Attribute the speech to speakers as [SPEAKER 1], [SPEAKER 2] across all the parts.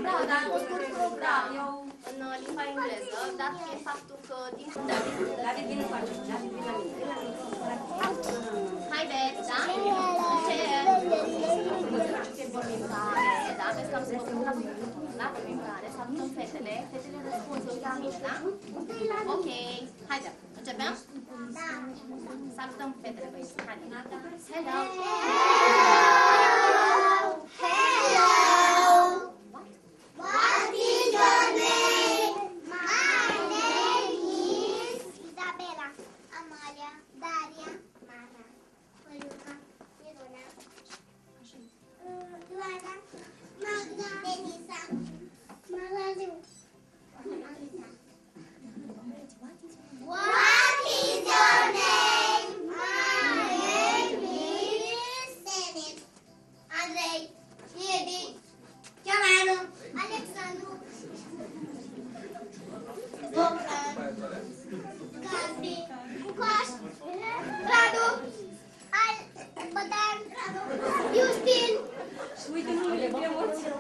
[SPEAKER 1] Da, dar un scurt program în limba engleză, dat fiind faptul că din
[SPEAKER 2] David, vine cu acest. David, vine la mine.
[SPEAKER 1] Haideți, da? Da, vezi că am spus la primare, să adunăm fetele. Fetele răspund, să uită la mine, da? Ok, haide, începem? Da. Să adunăm fetele, băieți, haide. Hello!
[SPEAKER 3] Hello! What is your name? My name is Isabela, Amalia, Daria, Mara, Luca, Miruna, Luana, Magda, Denisa, Marilu, Anita. What is your name? My name is Denis, Andrei, Edi, Chiamano, Alexandru, Bogdan, Gazi, Coș, Radu, Bădan, Justin.
[SPEAKER 2] Uite numele, ce emoție!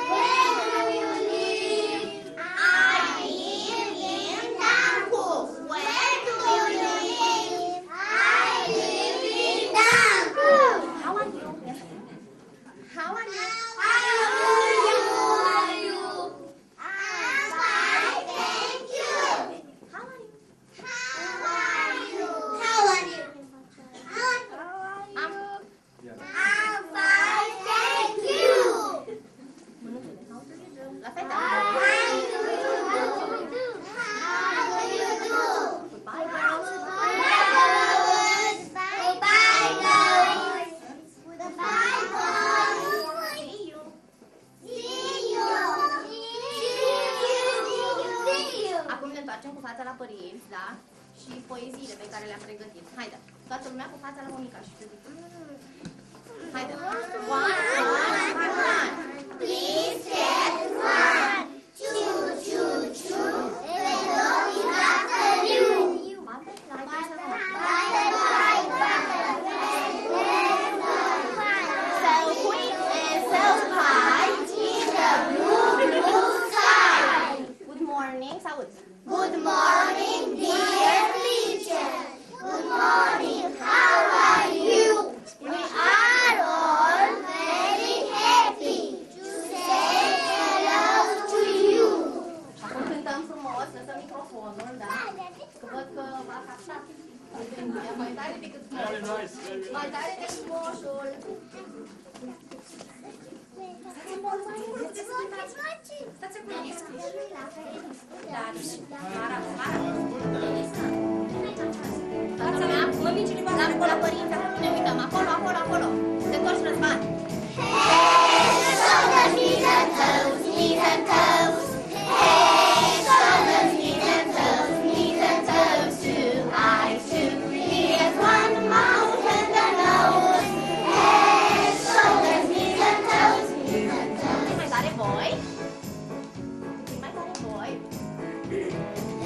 [SPEAKER 3] Where do you live? I live in Dancu. Where do you live? I live in Dancu.
[SPEAKER 1] How are you? How are you?
[SPEAKER 3] How are you? I'm fine, thank you.
[SPEAKER 1] How are you?
[SPEAKER 3] How are you? How are you? I'm fine, thank you.
[SPEAKER 1] La fete?
[SPEAKER 3] How do you do?
[SPEAKER 1] Bye, girls.
[SPEAKER 3] Goodbye, girls. Goodbye, boys.
[SPEAKER 1] See you.
[SPEAKER 3] See you. See you.
[SPEAKER 1] Acum ne întoarcem cu fața la părinți, da? Și poeziile pe care le-am pregătit. Haide, toată lumea cu fața la Monica și te zic. Haide. One.
[SPEAKER 3] Please get one. Choo, choo, choo. The dog is after you.
[SPEAKER 1] So quick and so high in the blue sky. Good morning, salut.
[SPEAKER 3] Good morning, dear teacher. Good morning, how are you? We are all very happy to say hello to you.
[SPEAKER 1] Acum cântăm frumos, lăsăm microfonul, da? Că văd că v-a captat. Mai tare decât moșul. Mai tare decât moșul.
[SPEAKER 2] Stați acolo,
[SPEAKER 1] La părinți, acolo ne uităm. Acolo. Se întorci, Răzvan.
[SPEAKER 3] Hey, shoulders, knees and toes, knees and toes. Hey, shoulders, knees and toes, knees and toes. Two eyes, two ears, one mouth and a nose. Hey, shoulders, knees and toes, knees and toes.
[SPEAKER 1] Mai tare voi. Mai tare voi.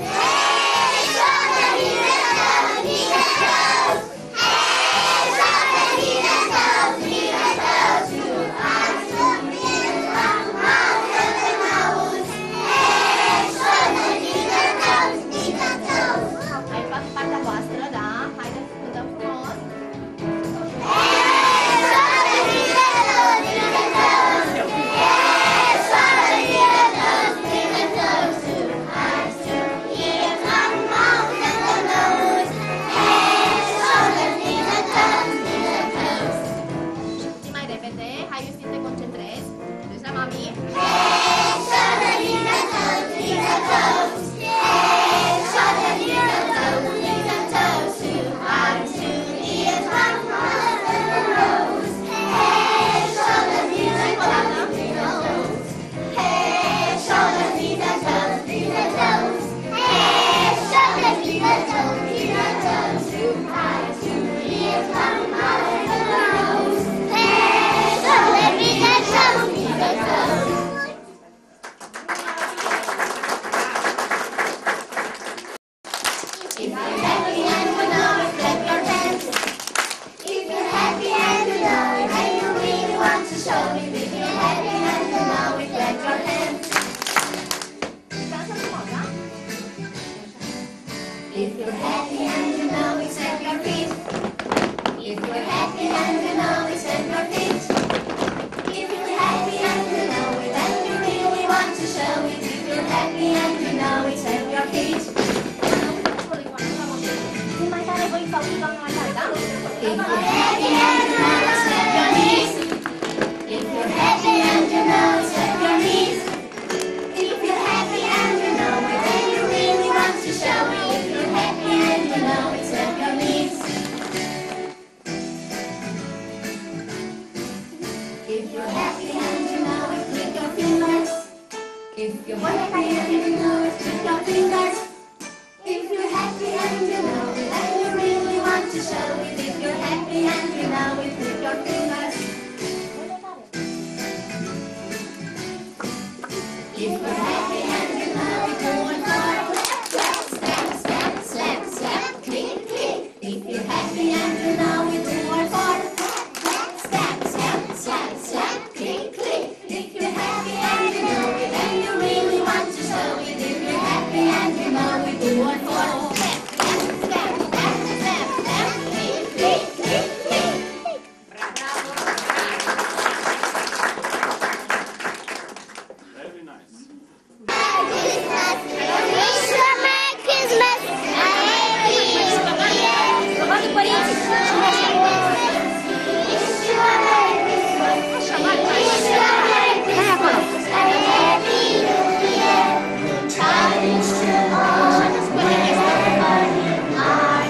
[SPEAKER 3] Hey, shoulders, knees and toes, knees and toes. Hey, shoulders, knees happy and you know it, slap your knees. If you're happy and you know it, slap your knees. If you're happy and you know it, and you really want to show it. If you're happy and you know it, slap your knees. If you're happy and you know it, click your fingers. If you're happy and you know it, click your fingers. If you're happy and you know it, and you really want to show it. If you're happy and you know it, click your fingers. If you're happy and you know it, do one more. Clap, clap, snap, snap, slap, slap, click, click. If you're happy and you know it, do one more. Clap, snap, snap, slap, slap, click, click. If you're happy and you know it, and you really want to show it. If you're happy and you know it, do one more. Clap, clap, snap, snap, snap, snap, click, click, click, click.
[SPEAKER 4] Very nice.
[SPEAKER 3] Wish you a Merry Christmas and a Happy New Year.
[SPEAKER 2] Romanos Corinthians.
[SPEAKER 3] Wish you a Merry Christmas. Wish you a Merry Christmas and a Happy New Year. Tidings to all wherever you are.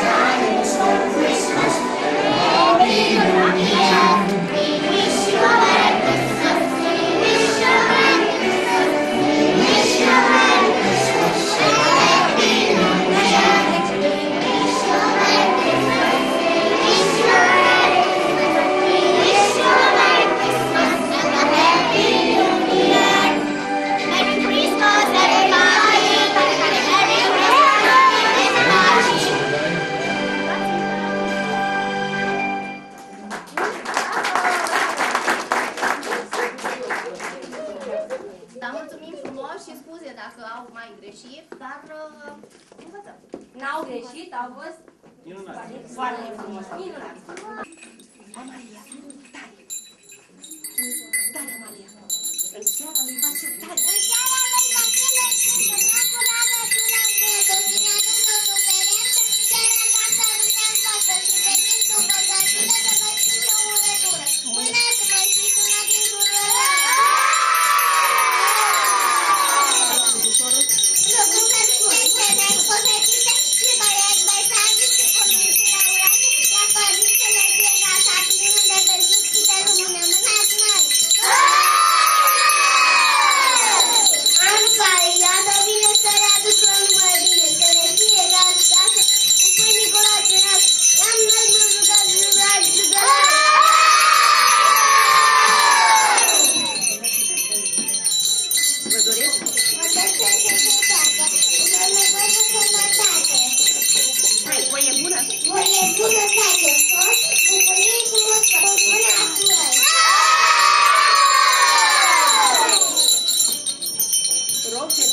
[SPEAKER 3] Tidings for Christmas and a Happy New Year. We wish you a Merry Christmas. We wish you a Merry Christmas. We wish you a Merry Christmas and a Happy New Year. We wish you a Merry Christmas. We wish you a Merry Christmas. We wish you a Merry Christmas and a Happy New Year. Merry Christmas, everybody. Merry Christmas, everybody.
[SPEAKER 1] Dar mulțumim frumos și scuze dacă au mai greșit, dar învățăm.
[SPEAKER 2] N-au greșit, au fost
[SPEAKER 4] Minunat.
[SPEAKER 2] foarte frumos. Minunat.
[SPEAKER 1] Amalia, tare! Tare, Amalia! În seara lui Vasile, tare!
[SPEAKER 3] În seara lui Vasile, sfârșitul la mătura vietă, vine aducă o suferență, chiar acasă dumneavoastră și venim cu păgătile să vă ține o urătură. Până să mă știți una din jurul și băieți, băiețani și comiți la urache, la părnițele fie gata, plină de belșug și de rămâne mânați măi. Anul care iată vine să le aducă numai bine, să le fie gata, cu pâinii colați în nas, i-am mers mă jucați, jucați, jucați.
[SPEAKER 1] Vă doresc?
[SPEAKER 3] Mă doresc să se facă, să mă văd sănătate.
[SPEAKER 1] Hai, voie bună!
[SPEAKER 3] Voie bună face sos, bucurie cu măsări, mânați măi.
[SPEAKER 1] Rog pe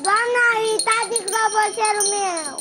[SPEAKER 3] Doamna, a uitat microfoțelul meu.